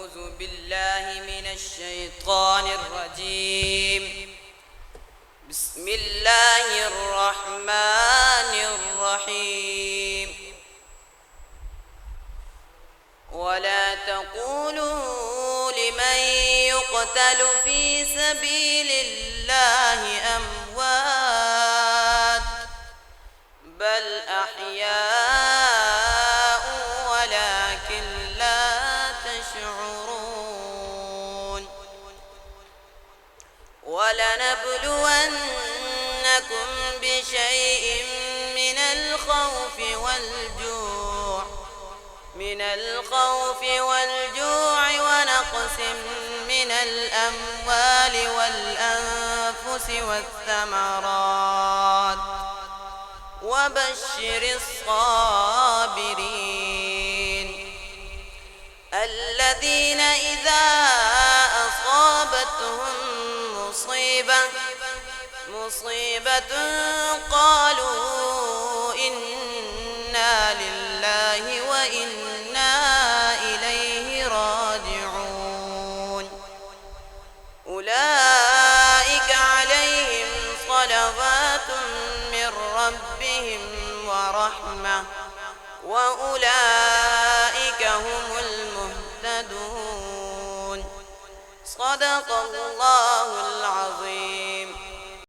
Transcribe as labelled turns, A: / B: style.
A: أعوذ بالله من الشيطان الرجيم. بسم الله الرحمن الرحيم. ولا تقولوا لمن يقتل في سبيل الله أموات بل أحياء ولكن لا تشعرون. ولنبلونكم بشيء من الخوف والجوع ونقص من الأموال والأنفس والثمرات وبشر الصابرين الذين إذا أصابتهم مصيبة قالوا إنا لله وإنا إليه راجعون. أولئك عليهم صلوات من ربهم ورحمة وأولئك هم المهتدون. صدق الله العظيم.